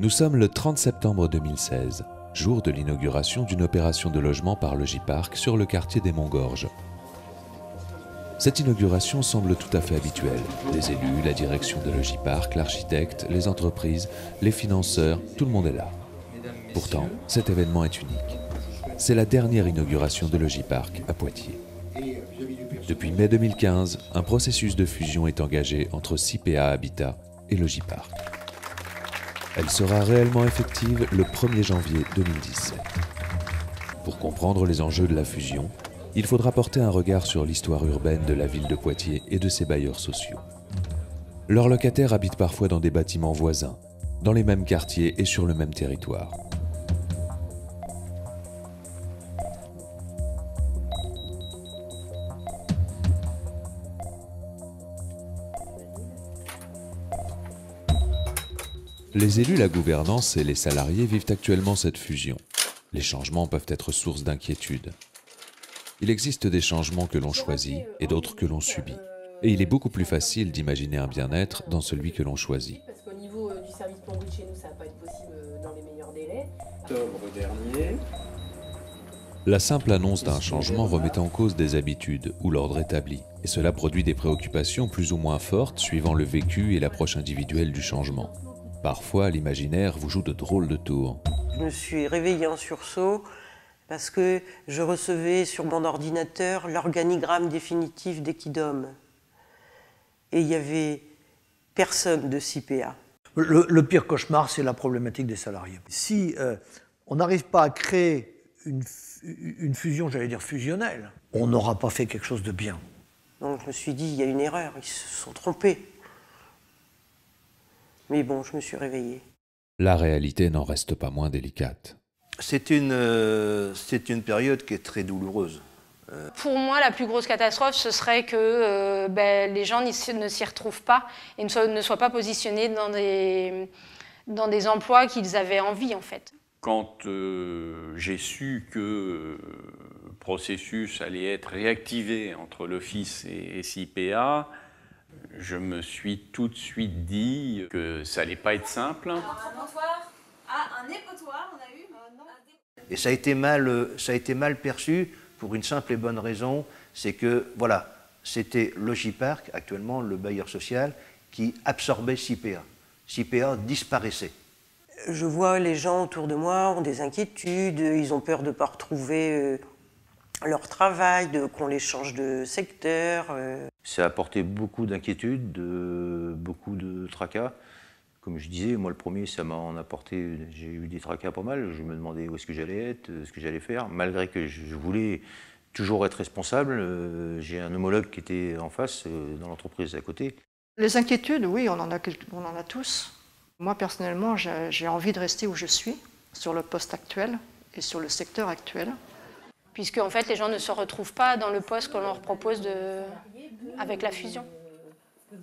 Nous sommes le 30 septembre 2016, jour de l'inauguration d'une opération de logement par Logipark sur le quartier des Monts-Gorges. Cette inauguration semble tout à fait habituelle. Les élus, la direction de Logipark, l'architecte, les entreprises, les financeurs, tout le monde est là. Pourtant, cet événement est unique. C'est la dernière inauguration de Logipark à Poitiers. Depuis mai 2015, un processus de fusion est engagé entre CIPEA Habitat et Logipark. Elle sera réellement effective le 1er janvier 2017. Pour comprendre les enjeux de la fusion, il faudra porter un regard sur l'histoire urbaine de la ville de Poitiers et de ses bailleurs sociaux. Leurs locataires habitent parfois dans des bâtiments voisins, dans les mêmes quartiers et sur le même territoire. Les élus, la gouvernance et les salariés vivent actuellement cette fusion. Les changements peuvent être source d'inquiétude. Il existe des changements que l'on choisit et d'autres que l'on subit. Et il est beaucoup plus facile d'imaginer un bien-être dans celui que l'on choisit. Parce qu'au niveau du service plomberie chez nous, ça va pas être possible dans les meilleurs délais. Octobre dernier. La simple annonce d'un changement remet en cause des habitudes ou l'ordre établi. Et cela produit des préoccupations plus ou moins fortes suivant le vécu et l'approche individuelle du changement. Parfois, l'imaginaire vous joue de drôles de tours. Je me suis réveillée en sursaut parce que je recevais sur mon ordinateur l'organigramme définitif d'Equidom. Et il n'y avait personne de CIPEA. Le pire cauchemar, c'est la problématique des salariés. Si on n'arrive pas à créer une fusion, j'allais dire fusionnelle, on n'aura pas fait quelque chose de bien. Donc je me suis dit, il y a une erreur, ils se sont trompés. Mais bon, je me suis réveillée. La réalité n'en reste pas moins délicate. C'est une période qui est très douloureuse. Pour moi, la plus grosse catastrophe, ce serait que les gens ne s'y retrouvent pas et ne soient pas positionnés dans des emplois qu'ils avaient envie, en fait. Quand j'ai su que le processus allait être réactivé entre l'Office et CIPEA, je me suis tout de suite dit que ça n'allait pas être simple. Un montoir, un épotoir, on a eu non. Et ça a été mal perçu pour une simple et bonne raison, c'est que voilà, c'était Logipark, actuellement le bailleur social, qui absorbait CIPEA. CIPEA disparaissait. Je vois les gens autour de moi ont des inquiétudes, ils ont peur de ne pas retrouver leur travail, qu'on les change de secteur. Ça a apporté beaucoup d'inquiétudes, beaucoup de tracas. Comme je disais, moi le premier, ça m'a en apporté, j'ai eu des tracas pas mal. Je me demandais où est-ce que j'allais être, ce que j'allais faire. Malgré que je voulais toujours être responsable, j'ai un homologue qui était en face, dans l'entreprise à côté. Les inquiétudes, oui, on en a tous. Moi, personnellement, j'ai envie de rester où je suis, sur le poste actuel et sur le secteur actuel. Puisque, en fait, les gens ne se retrouvent pas dans le poste qu'on leur propose avec la fusion.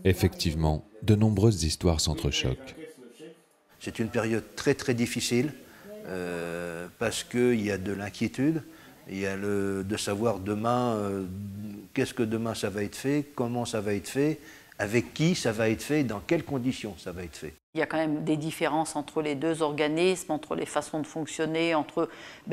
Effectivement, de nombreuses histoires s'entrechoquent. C'est une période très très difficile parce qu'il y a de l'inquiétude, il y a de savoir demain, qu'est-ce que demain ça va être fait, comment ça va être fait, avec qui ça va être fait, dans quelles conditions ça va être fait. Il y a quand même des différences entre les deux organismes, entre les façons de fonctionner, entre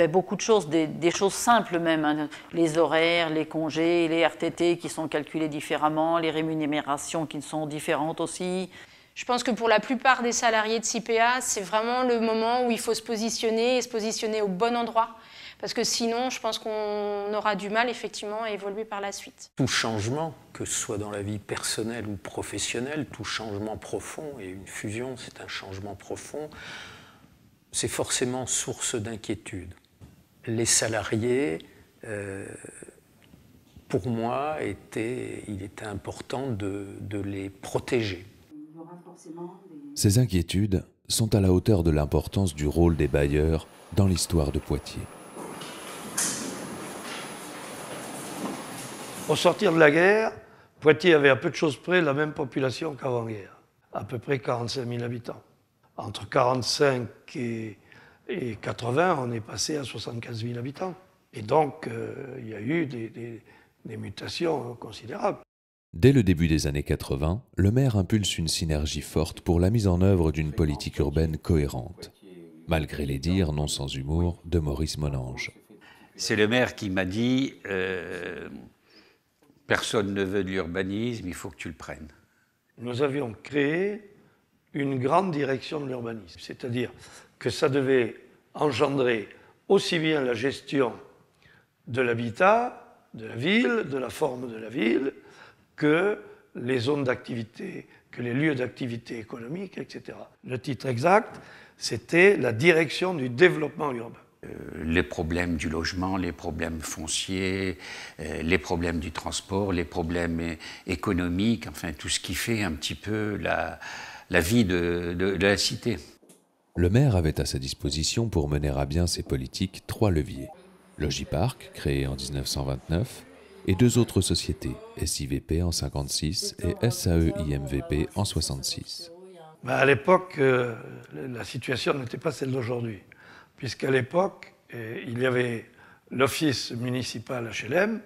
beaucoup de choses, des choses simples même, hein. Les horaires, les congés, les RTT qui sont calculés différemment, les rémunérations qui sont différentes aussi. Je pense que pour la plupart des salariés de CIPEA, c'est vraiment le moment où il faut se positionner et se positionner au bon endroit. Parce que sinon, je pense qu'on aura du mal effectivement à évoluer par la suite. Tout changement, que ce soit dans la vie personnelle ou professionnelle, tout changement profond, et une fusion c'est un changement profond, c'est forcément source d'inquiétude. Les salariés, pour moi, il était important de les protéger. Ces inquiétudes sont à la hauteur de l'importance du rôle des bailleurs dans l'histoire de Poitiers. Au sortir de la guerre, Poitiers avait à peu de choses près la même population qu'avant-guerre, à peu près 45 000 habitants. Entre 45 et 80, on est passé à 75 000 habitants. Et donc, il y a eu des mutations considérables. Dès le début des années 80, le maire impulse une synergie forte pour la mise en œuvre d'une politique urbaine cohérente, malgré les dires non sans humour de Maurice Monange. C'est le maire qui m'a dit personne ne veut de l'urbanisme, il faut que tu le prennes. Nous avions créé une grande direction de l'urbanisme, c'est-à-dire que ça devait engendrer aussi bien la gestion de l'habitat, de la ville, de la forme de la ville, que les zones d'activité, que les lieux d'activité économique, etc. Le titre exact, c'était la direction du développement urbain. Les problèmes du logement, les problèmes fonciers, les problèmes du transport, les problèmes économiques, enfin tout ce qui fait un petit peu la vie de la cité. Le maire avait à sa disposition pour mener à bien ses politiques 3 leviers. Logipark, créé en 1929, et 2 autres sociétés, SIVP en 1956 et SAE-IMVP en 1966. À l'époque, la situation n'était pas celle d'aujourd'hui, puisqu'à l'époque, il y avait l'office municipal HLM,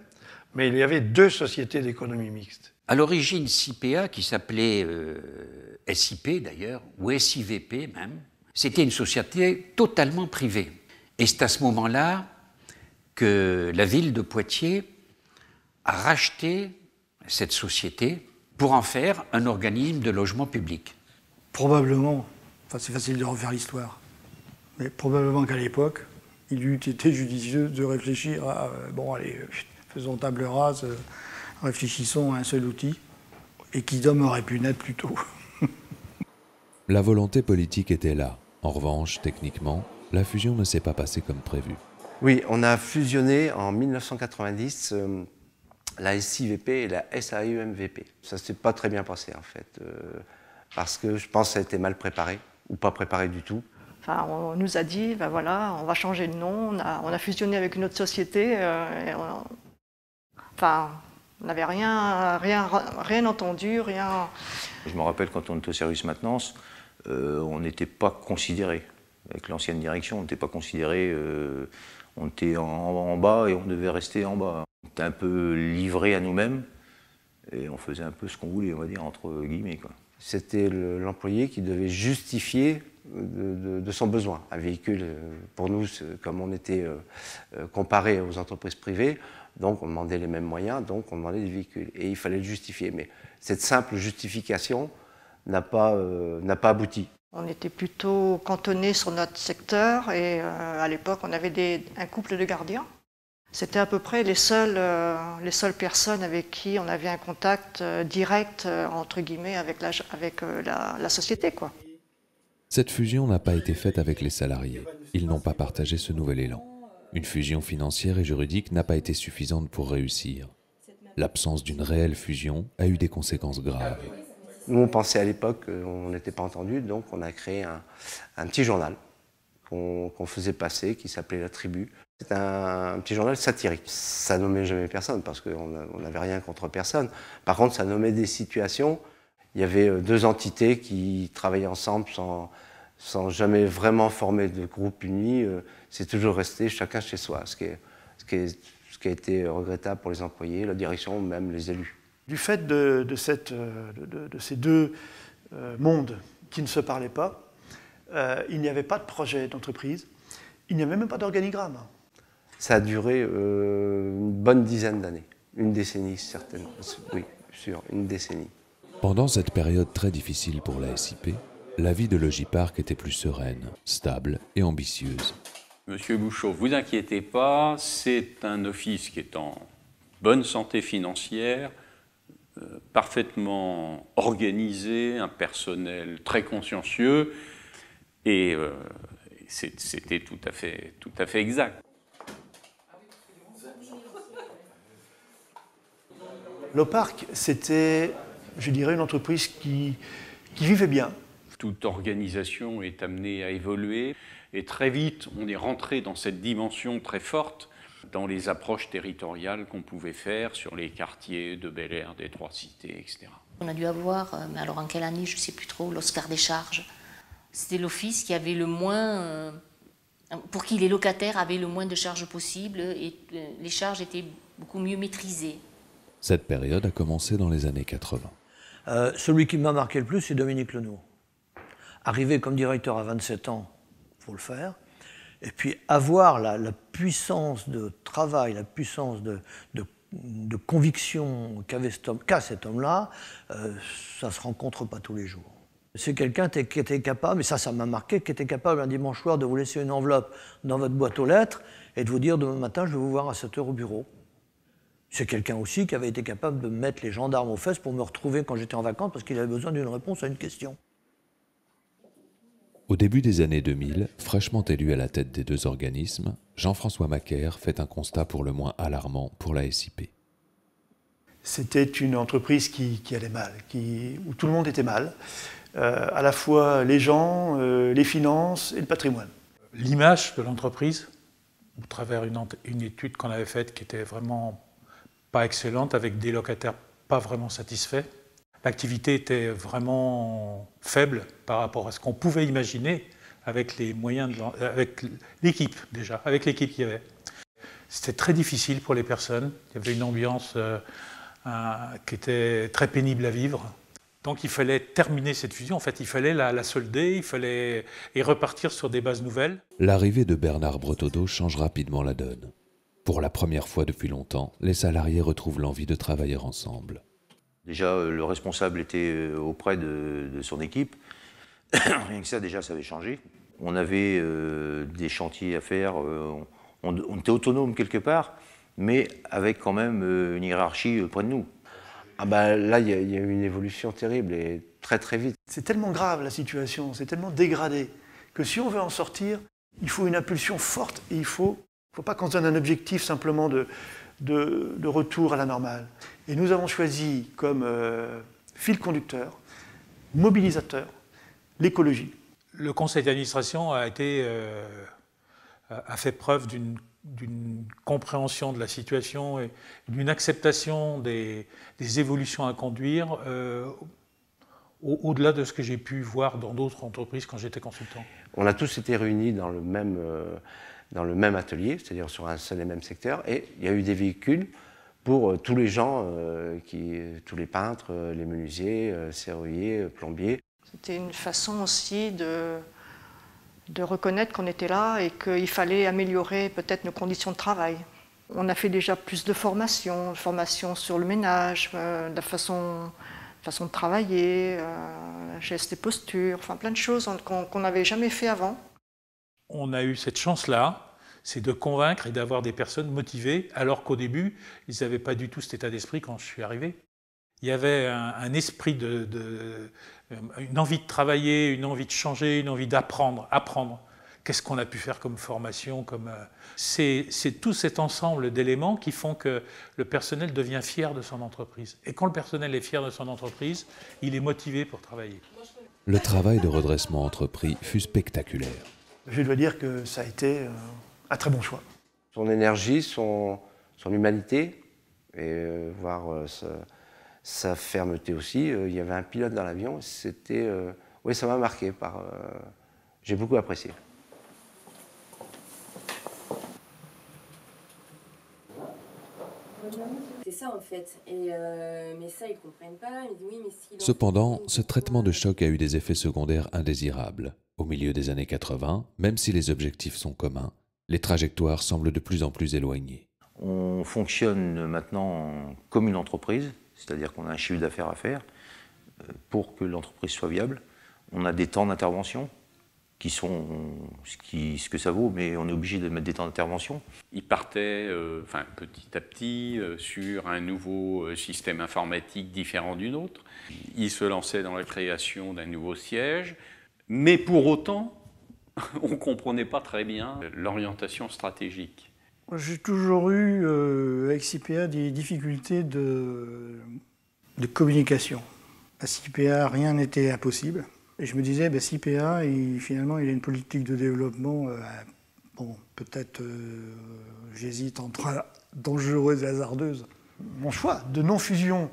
mais il y avait 2 sociétés d'économie mixte. À l'origine, CIPA, qui s'appelait SIP d'ailleurs, ou SIVP même, c'était une société totalement privée. Et c'est à ce moment-là que la ville de Poitiers a racheté cette société pour en faire un organisme de logement public. Probablement, enfin c'est facile de refaire l'histoire, mais probablement qu'à l'époque, il eût été judicieux de réfléchir à bon allez, faisons table rase, réfléchissons à un seul outil, et qu'IDOM aurait pu naître plus tôt. La volonté politique était là. En revanche, techniquement, la fusion ne s'est pas passée comme prévu. Oui, on a fusionné en 1990 la SIVP et la SAE-MVP. Ça ne s'est pas très bien passé en fait, parce que je pense que ça a été mal préparé, ou pas préparé du tout. Enfin, on nous a dit, ben voilà, on va changer de nom, on a fusionné avec une autre société, enfin, on n'avait rien entendu, rien... Je me rappelle quand on était au service maintenance, on n'était pas considéré. Avec l'ancienne direction, on n'était pas considéré, on était en bas et on devait rester en bas. On était un peu livré à nous-mêmes et on faisait un peu ce qu'on voulait, on va dire, entre guillemets, quoi. C'était l'employé qui devait justifier de son besoin. Un véhicule, pour nous, comme on était comparé aux entreprises privées, donc on demandait les mêmes moyens, donc on demandait des véhicules. Et il fallait le justifier. Mais cette simple justification n'a pas abouti. On était plutôt cantonnés sur notre secteur et à l'époque, on avait un couple de gardiens. C'était à peu près les seules personnes avec qui on avait un contact direct, entre guillemets, avec la société, quoi. Cette fusion n'a pas été faite avec les salariés. Ils n'ont pas partagé ce nouvel élan. Une fusion financière et juridique n'a pas été suffisante pour réussir. L'absence d'une réelle fusion a eu des conséquences graves. Nous, on pensait à l'époque qu'on n'était pas entendus, donc on a créé un petit journal qu'on faisait passer, qui s'appelait La Tribu. C'est un petit journal satirique. Ça nommait jamais personne, parce qu'on n'avait rien contre personne. Par contre, ça nommait des situations. Il y avait 2 entités qui travaillaient ensemble sans jamais vraiment former de groupe uni. C'est toujours resté chacun chez soi, ce qui a été regrettable pour les employés, la direction, même les élus. Du fait de ces 2 mondes qui ne se parlaient pas, il n'y avait pas de projet d'entreprise, il n'y avait même pas d'organigramme. Ça a duré une bonne dizaine d'années, une décennie certainement, oui, sûr, une décennie. Pendant cette période très difficile pour la SIP, la vie de Logipark était plus sereine, stable et ambitieuse. Monsieur Bouchot, vous inquiétez pas, c'est un office qui est en bonne santé financière, parfaitement organisé, un personnel très consciencieux, et c'était tout à fait exact. Logipark, c'était, je dirais, une entreprise qui vivait bien. Toute organisation est amenée à évoluer, et très vite, on est rentré dans cette dimension très forte dans les approches territoriales qu'on pouvait faire sur les quartiers de Bel Air, des 3 cités, etc. On a dû avoir, mais alors en quelle année, je ne sais plus trop, l'Oscar des charges. C'était l'office qui avait le moins, pour qui les locataires avaient le moins de charges possibles et les charges étaient beaucoup mieux maîtrisées. Cette période a commencé dans les années 80. Celui qui m'a marqué le plus, c'est Dominique Lenoir. Arrivé comme directeur à 27 ans, il faut le faire. Et puis avoir la puissance de travail, la puissance de conviction qu'a cet homme-là, ça ne se rencontre pas tous les jours. C'est quelqu'un qui était capable, et ça m'a marqué, qui était capable un dimanche soir de vous laisser une enveloppe dans votre boîte aux lettres et de vous dire demain matin, je vais vous voir à 7 h au bureau. C'est quelqu'un aussi qui avait été capable de mettre les gendarmes aux fesses pour me retrouver quand j'étais en vacances parce qu'il avait besoin d'une réponse à une question. Au début des années 2000, fraîchement élu à la tête des deux organismes, Jean-François Macaire fait un constat pour le moins alarmant pour la SIP. C'était une entreprise qui allait mal, où tout le monde était mal, à la fois les gens, les finances et le patrimoine. L'image de l'entreprise, au travers une étude qu'on avait faite qui était vraiment pas excellente, avec des locataires pas vraiment satisfaits. L'activité était vraiment faible par rapport à ce qu'on pouvait imaginer avec les moyens, avec l'équipe déjà, avec l'équipe qu'il y avait. C'était très difficile pour les personnes, il y avait une ambiance qui était très pénible à vivre. Donc il fallait terminer cette fusion, en fait il fallait la solder, il fallait y repartir sur des bases nouvelles. L'arrivée de Bernard Bretodeau change rapidement la donne. Pour la première fois depuis longtemps, les salariés retrouvent l'envie de travailler ensemble. Déjà, le responsable était auprès de son équipe. Rien que ça, déjà, ça avait changé. On avait des chantiers à faire, on était autonome quelque part, mais avec quand même une hiérarchie près de nous. Ah bah, là, il y a eu une évolution terrible et très très vite. C'est tellement grave la situation, c'est tellement dégradé, que si on veut en sortir, il faut une impulsion forte et il ne faut pas qu'on se donne un objectif simplement de retour à la normale. Et nous avons choisi comme fil conducteur, mobilisateur, l'écologie. Le conseil d'administration a fait preuve d'une compréhension de la situation et d'une acceptation des évolutions à conduire au-delà de ce que j'ai pu voir dans d'autres entreprises quand j'étais consultant. On a tous été réunis dans le même atelier, c'est-à-dire sur un seul et même secteur, et il y a eu des véhicules pour tous les gens, tous les peintres, les menuisiers, serruriers, plombiers. C'était une façon aussi de reconnaître qu'on était là et qu'il fallait améliorer peut-être nos conditions de travail. On a fait déjà plus de formation sur le ménage, la façon de travailler, gestes et postures, enfin plein de choses qu'on n'avait jamais fait avant. On a eu cette chance-là, c'est de convaincre et d'avoir des personnes motivées, alors qu'au début, ils n'avaient pas du tout cet état d'esprit quand je suis arrivé. Il y avait un esprit une envie de travailler, une envie de changer, une envie d'apprendre. Qu'est-ce qu'on a pu faire comme formation C'est tout cet ensemble d'éléments qui font que le personnel devient fier de son entreprise. Et quand le personnel est fier de son entreprise, il est motivé pour travailler. Le travail de redressement entrepris fut spectaculaire. Je dois dire que ça a été un très bon choix. Son énergie, son humanité, et voir sa fermeté aussi. Il y avait un pilote dans l'avion, oui, ça m'a marqué. J'ai beaucoup apprécié. C'est ça en fait, mais ça ils comprennent pas. Ils disent, oui, mais si Cependant, ce traitement de choc a eu des effets secondaires indésirables. Au milieu des années 80, même si les objectifs sont communs, les trajectoires semblent de plus en plus éloignées. On fonctionne maintenant comme une entreprise, c'est-à-dire qu'on a un chiffre d'affaires à faire pour que l'entreprise soit viable. On a des temps d'intervention qui sont ce que ça vaut, mais on est obligé de mettre des temps d'intervention. Il partait petit à petit sur un nouveau système informatique différent du nôtre. Il se lançait dans la création d'un nouveau siège, mais pour autant, on ne comprenait pas très bien l'orientation stratégique. J'ai toujours eu avec CIPA des difficultés de communication. À CIPA, rien n'était impossible. Et je me disais, CIPA, finalement, il a une politique de développement, peut-être, j'hésite entre dangereuse et hasardeuse. Mon choix de non-fusion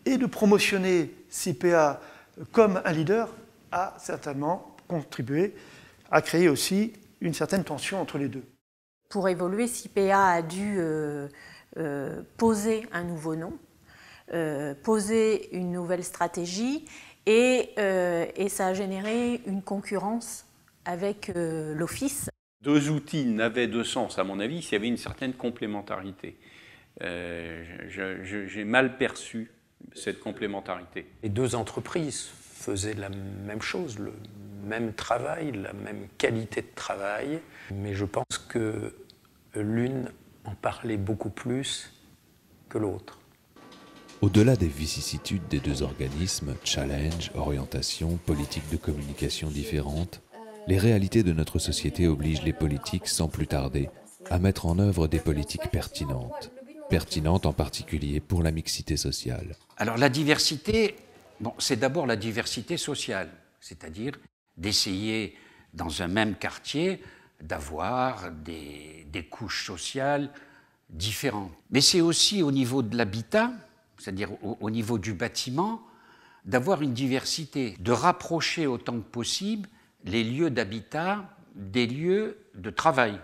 et de promotionner CIPA comme un leader a certainement contribué à créer aussi une certaine tension entre les deux. Pour évoluer, CIPA a dû poser un nouveau nom, poser une nouvelle stratégie et ça a généré une concurrence avec l'Office. 2 outils n'avaient de sens, à mon avis, s'il y avait une certaine complémentarité. J'ai mal perçu cette complémentarité. Les 2 entreprises faisaient la même chose, le même travail, la même qualité de travail, mais je pense que l'une en parlait beaucoup plus que l'autre. Au-delà des vicissitudes des 2 organismes, challenge, orientation, politique de communication différentes, les réalités de notre société obligent les politiques, sans plus tarder, à mettre en œuvre des politiques pertinentes. Pertinentes en particulier pour la mixité sociale. Alors la diversité, c'est d'abord la diversité sociale, c'est-à-dire d'essayer dans un même quartier d'avoir des couches sociales différentes. Mais c'est aussi au niveau de l'habitat, c'est-à-dire au niveau du bâtiment, d'avoir une diversité, de rapprocher autant que possible les lieux d'habitat des lieux de travail.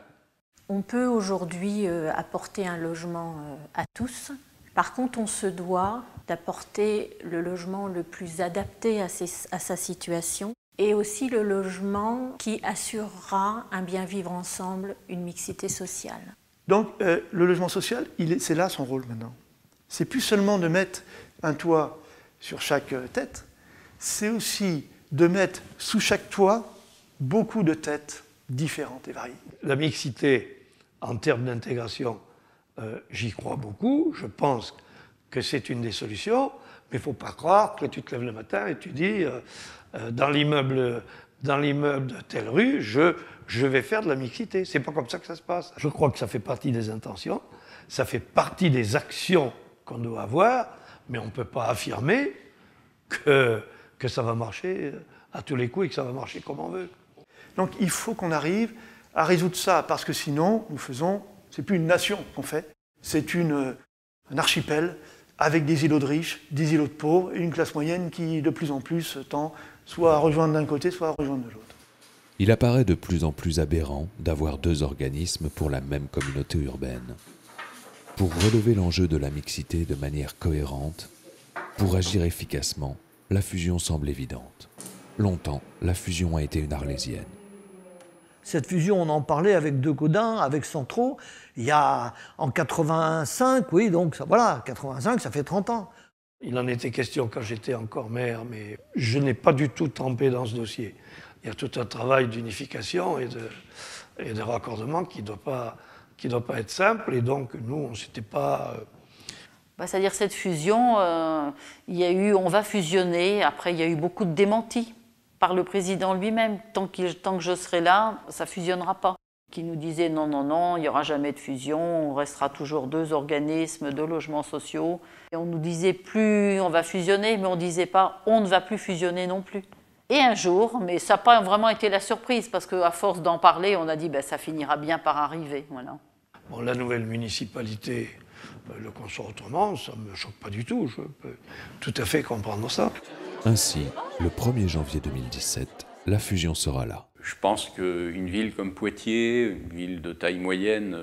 On peut aujourd'hui apporter un logement à tous. Par contre, on se doit d'apporter le logement le plus adapté à sa situation et aussi le logement qui assurera un bien vivre ensemble, une mixité sociale. Donc le logement social, c'est là son rôle maintenant. C'est plus seulement de mettre un toit sur chaque tête, c'est aussi de mettre sous chaque toit beaucoup de têtes différentes et variées. La mixité, en termes d'intégration, j'y crois beaucoup. Je pense que c'est une des solutions, mais il ne faut pas croire que tu te lèves le matin et tu dis dans l'immeuble de telle rue, je vais faire de la mixité. C'est pas comme ça que ça se passe. Je crois que ça fait partie des intentions, ça fait partie des actions qu'on doit avoir, mais on ne peut pas affirmer que ça va marcher à tous les coups et que ça va marcher comme on veut. Donc il faut qu'on arrive à résoudre ça, parce que sinon, c'est plus une nation qu'on fait, c'est un archipel avec des îlots de riches, des îlots de pauvres, et une classe moyenne qui de plus en plus tend soit à rejoindre d'un côté, soit à rejoindre de l'autre. Il apparaît de plus en plus aberrant d'avoir 2 organismes pour la même communauté urbaine. Pour relever l'enjeu de la mixité de manière cohérente, pour agir efficacement, la fusion semble évidente. Longtemps, la fusion a été une arlésienne. Cette fusion, on en parlait avec Decaudin, avec Centraux, il y a en 85, oui, donc ça, voilà, 85, ça fait 30 ans. Il en était question quand j'étais encore maire, mais je n'ai pas du tout trempé dans ce dossier. Il y a tout un travail d'unification et de raccordement qui ne doit pas être simple, et donc nous, on ne s'était pas... C'est-à-dire cette fusion, il y a eu, on va fusionner, après il y a eu beaucoup de démentis par le président lui-même. Tant que je serai là, ça ne fusionnera pas. Qui nous disait non, non, non, il n'y aura jamais de fusion, on restera toujours 2 organismes de logements sociaux. Et on nous disait plus on va fusionner, mais on ne disait pas on ne va plus fusionner non plus. Et un jour, mais ça n'a pas vraiment été la surprise, parce qu'à force d'en parler, on a dit ça finira bien par arriver. Voilà. Bon, la nouvelle municipalité le conçoit autrement, ça ne me choque pas du tout, je peux tout à fait comprendre ça. Ainsi, le 1er janvier 2017, la fusion sera là. Je pense qu'une ville comme Poitiers, une ville de taille moyenne,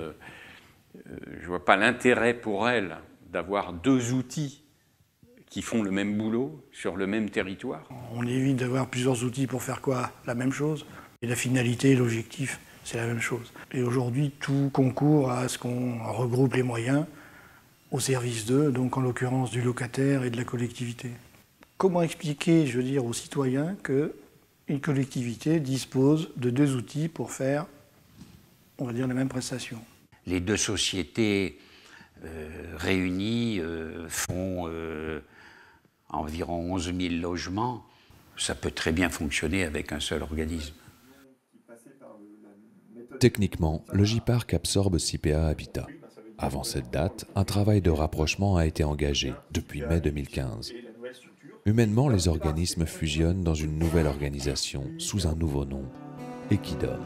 je ne vois pas l'intérêt pour elle d'avoir 2 outils qui font le même boulot sur le même territoire. On évite d'avoir plusieurs outils pour faire quoi? La même chose. Et la finalité, l'objectif, c'est la même chose. Et aujourd'hui, tout concourt à ce qu'on regroupe les moyens au service d'eux, donc en l'occurrence du locataire et de la collectivité. Comment expliquer, je veux dire, aux citoyens qu'une collectivité dispose de 2 outils pour faire, on va dire, la même prestation? Les 2 sociétés réunies font environ 11 000 logements. Ça peut très bien fonctionner avec un seul organisme. Techniquement, le J-Parc absorbe CIPEA Habitat. Avant cette date, un travail de rapprochement a été engagé depuis mai 2015. Humainement, les organismes fusionnent dans une nouvelle organisation sous un nouveau nom, Equidom.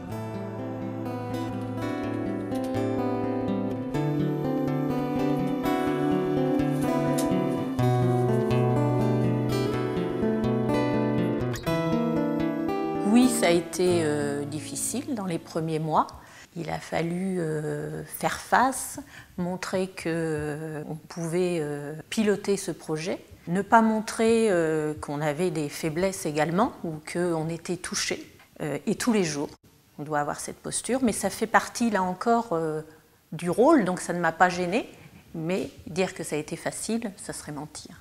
Oui, ça a été difficile dans les premiers mois. Il a fallu faire face, montrer qu'on pouvait piloter ce projet, ne pas montrer qu'on avait des faiblesses également ou qu'on était touché. Et tous les jours, on doit avoir cette posture, mais ça fait partie, là encore, du rôle, donc ça ne m'a pas gênée, mais dire que ça a été facile, ça serait mentir.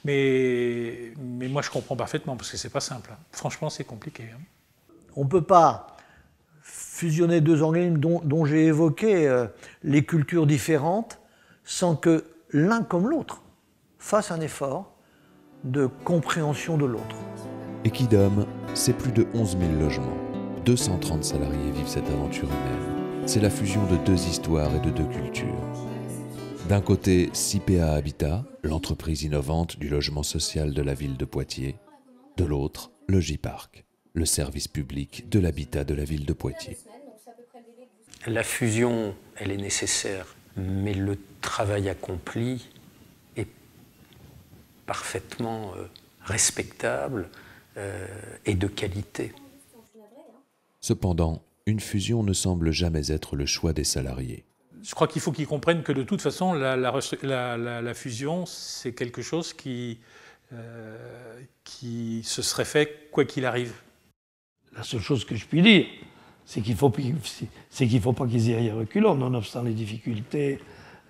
Mais moi, je comprends parfaitement, parce que c'est pas simple. Franchement, c'est compliqué. On ne peut pas fusionner deux organismes dont j'ai évoqué les cultures différentes sans que l'un comme l'autre fasse un effort de compréhension de l'autre. Equidom, c'est plus de 11 000 logements. 230 salariés vivent cette aventure humaine. C'est la fusion de deux histoires et de deux cultures. D'un côté, CIPEA Habitat, l'entreprise innovante du logement social de la ville de Poitiers. De l'autre, Logipark, le service public de l'habitat de la ville de Poitiers. La fusion, elle est nécessaire, mais le travail accompli est parfaitement respectable et de qualité. Cependant, une fusion ne semble jamais être le choix des salariés. Je crois qu'il faut qu'ils comprennent que de toute façon, la fusion, c'est quelque chose qui se serait fait quoi qu'il arrive. La seule chose que je puis dire, c'est qu'il ne faut pas qu'ils y aillent reculant, nonobstant les difficultés,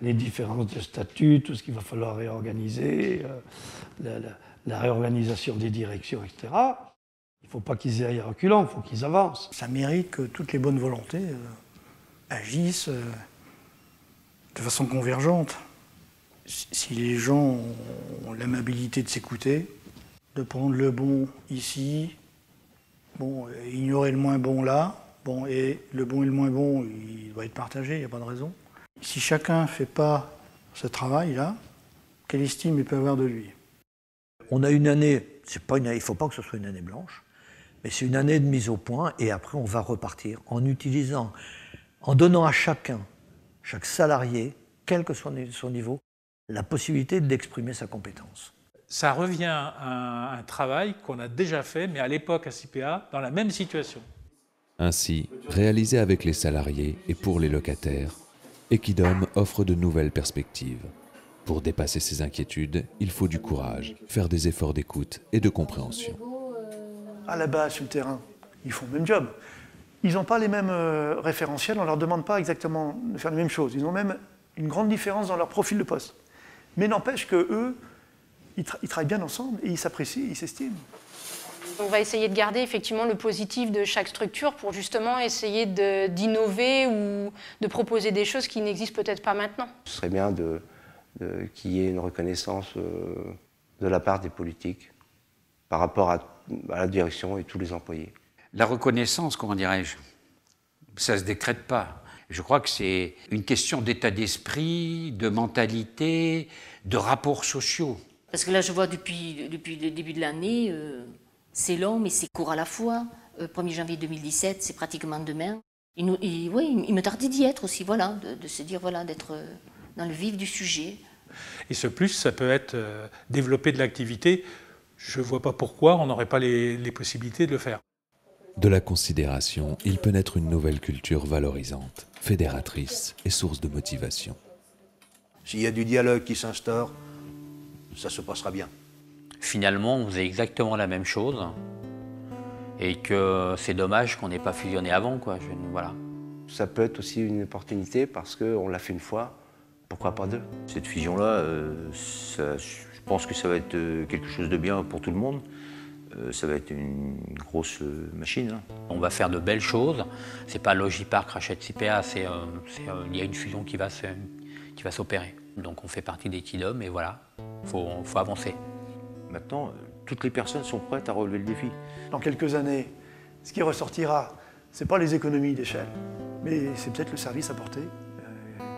les différences de statut, tout ce qu'il va falloir réorganiser, la réorganisation des directions, etc. Il ne faut pas qu'ils y aillent reculant, il faut qu'ils avancent. Ça mérite que toutes les bonnes volontés agissent de façon convergente. Si les gens ont l'amabilité de s'écouter, de prendre le bon ici, ignorer le moins bon là, et le bon et le moins bon, il doit être partagé, il n'y a pas de raison. Si chacun ne fait pas ce travail-là, quelle estime il peut avoir de lui? On a une année, il ne faut pas que ce soit une année blanche, mais c'est une année de mise au point, et après on va repartir en utilisant, en donnant à chaque salarié, quel que soit son niveau, la possibilité d'exprimer sa compétence. Ça revient à un travail qu'on a déjà fait, mais à l'époque à CIPEA, dans la même situation. Ainsi, réalisé avec les salariés et pour les locataires, Equidom offre de nouvelles perspectives. Pour dépasser ces inquiétudes, il faut du courage, faire des efforts d'écoute et de compréhension. À la base, sur le terrain, ils font le même job. Ils n'ont pas les mêmes référentiels, on ne leur demande pas exactement de faire les mêmes choses. Ils ont même une grande différence dans leur profil de poste. Mais n'empêche qu'eux, ils travaillent bien ensemble et ils s'apprécient, ils s'estiment. On va essayer de garder effectivement le positif de chaque structure pour justement essayer d'innover ou de proposer des choses qui n'existent peut-être pas maintenant. Ce serait bien qu'il y ait une reconnaissance de la part des politiques par rapport à la direction et tous les employés. La reconnaissance, comment dirais-je, ça ne se décrète pas. Je crois que c'est une question d'état d'esprit, de mentalité, de rapports sociaux. Parce que là, je vois depuis le début de l'année, c'est long, mais c'est court à la fois. 1er janvier 2017, c'est pratiquement demain. Il me tardait d'y être aussi, voilà, de se dire, voilà, d'être dans le vif du sujet. Et ce plus, ça peut être développer de l'activité. Je ne vois pas pourquoi on n'aurait pas les possibilités de le faire. De la considération, il peut naître une nouvelle culture valorisante, fédératrice et source de motivation. S'il y a du dialogue qui s'instaure, ça se passera bien. Finalement, on faisait exactement la même chose et que c'est dommage qu'on n'ait pas fusionné avant, quoi. Voilà. Ça peut être aussi une opportunité parce qu'on l'a fait une fois, pourquoi pas deux? Cette fusion-là, je pense que ça va être quelque chose de bien pour tout le monde. Ça va être une grosse machine. Hein. On va faire de belles choses. C'est pas Logipark rachète CIPEA, il y a une fusion qui va s'opérer. Donc on fait partie d'Equidom et voilà, faut avancer. Maintenant, toutes les personnes sont prêtes à relever le défi. Dans quelques années, ce qui ressortira, ce n'est pas les économies d'échelle, mais c'est peut-être le service apporté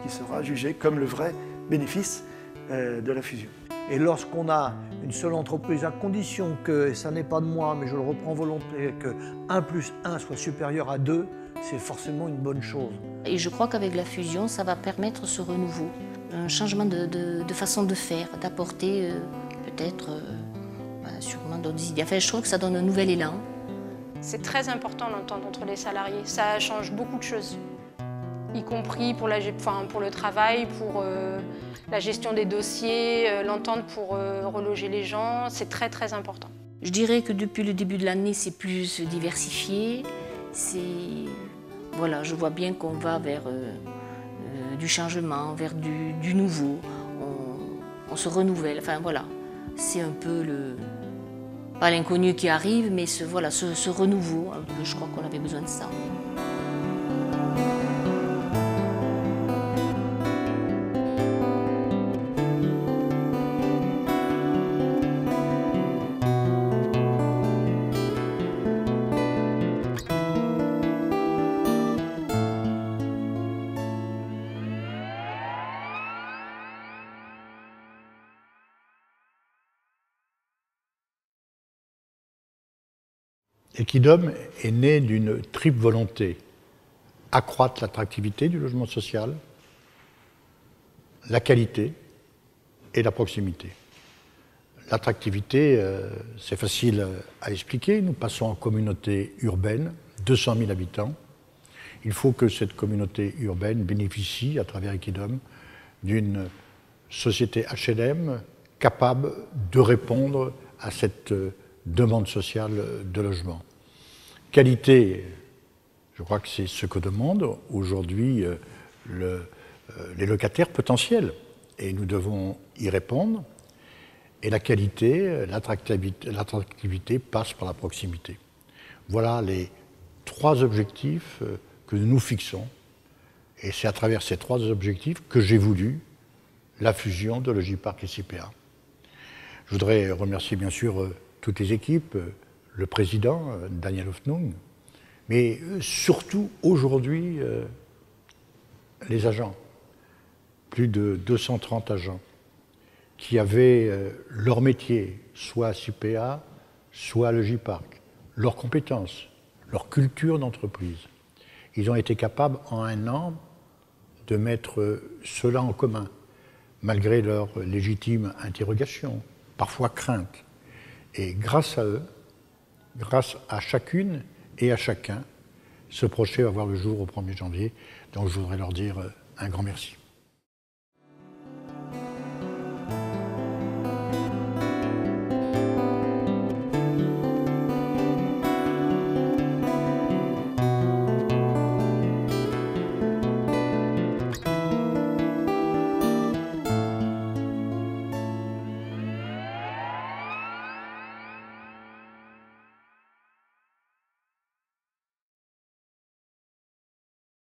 qui sera jugé comme le vrai bénéfice de la fusion. Et lorsqu'on a une seule entreprise, à condition que, et ça n'est pas de moi, mais je le reprends volontiers, que 1 plus 1 soit supérieur à 2, c'est forcément une bonne chose. Et je crois qu'avec la fusion, ça va permettre ce renouveau, un changement de façon de faire, d'apporter peut-être sûrement d'autres idées. Enfin, je trouve que ça donne un nouvel élan. C'est très important l'entente entre les salariés, ça change beaucoup de choses. y compris pour le travail, pour la gestion des dossiers, l'entente pour reloger les gens. C'est très très important. Je dirais que depuis le début de l'année, c'est plus diversifié. Voilà, je vois bien qu'on va vers du changement, vers du nouveau. On se renouvelle. Enfin voilà, c'est un peu pas l'inconnu qui arrive, mais ce renouveau. Un peu, je crois qu'on avait besoin de ça. Equidom est né d'une triple volonté: accroître l'attractivité du logement social, la qualité et la proximité. L'attractivité, c'est facile à expliquer. Nous passons en communauté urbaine, 200 000 habitants. Il faut que cette communauté urbaine bénéficie, à travers Equidom, d'une société HLM capable de répondre à cette demande sociale de logement. Qualité, je crois que c'est ce que demandent aujourd'hui les locataires potentiels, et nous devons y répondre. Et la qualité, l'attractivité passe par la proximité. Voilà les trois objectifs que nous nous fixons, et c'est à travers ces trois objectifs que j'ai voulu la fusion de Logipark et SIPEA. Je voudrais remercier bien sûr toutes les équipes, le président, Daniel Hoffnung, mais surtout aujourd'hui les agents, plus de 230 agents, qui avaient leur métier, soit à SIPEA, soit à Logipark, leurs compétences, leur culture d'entreprise. Ils ont été capables en un an de mettre cela en commun, malgré leurs légitimes interrogations, parfois craintes. Et grâce à eux, grâce à chacune et à chacun, ce projet va voir le jour au 1er janvier. Donc je voudrais leur dire un grand merci.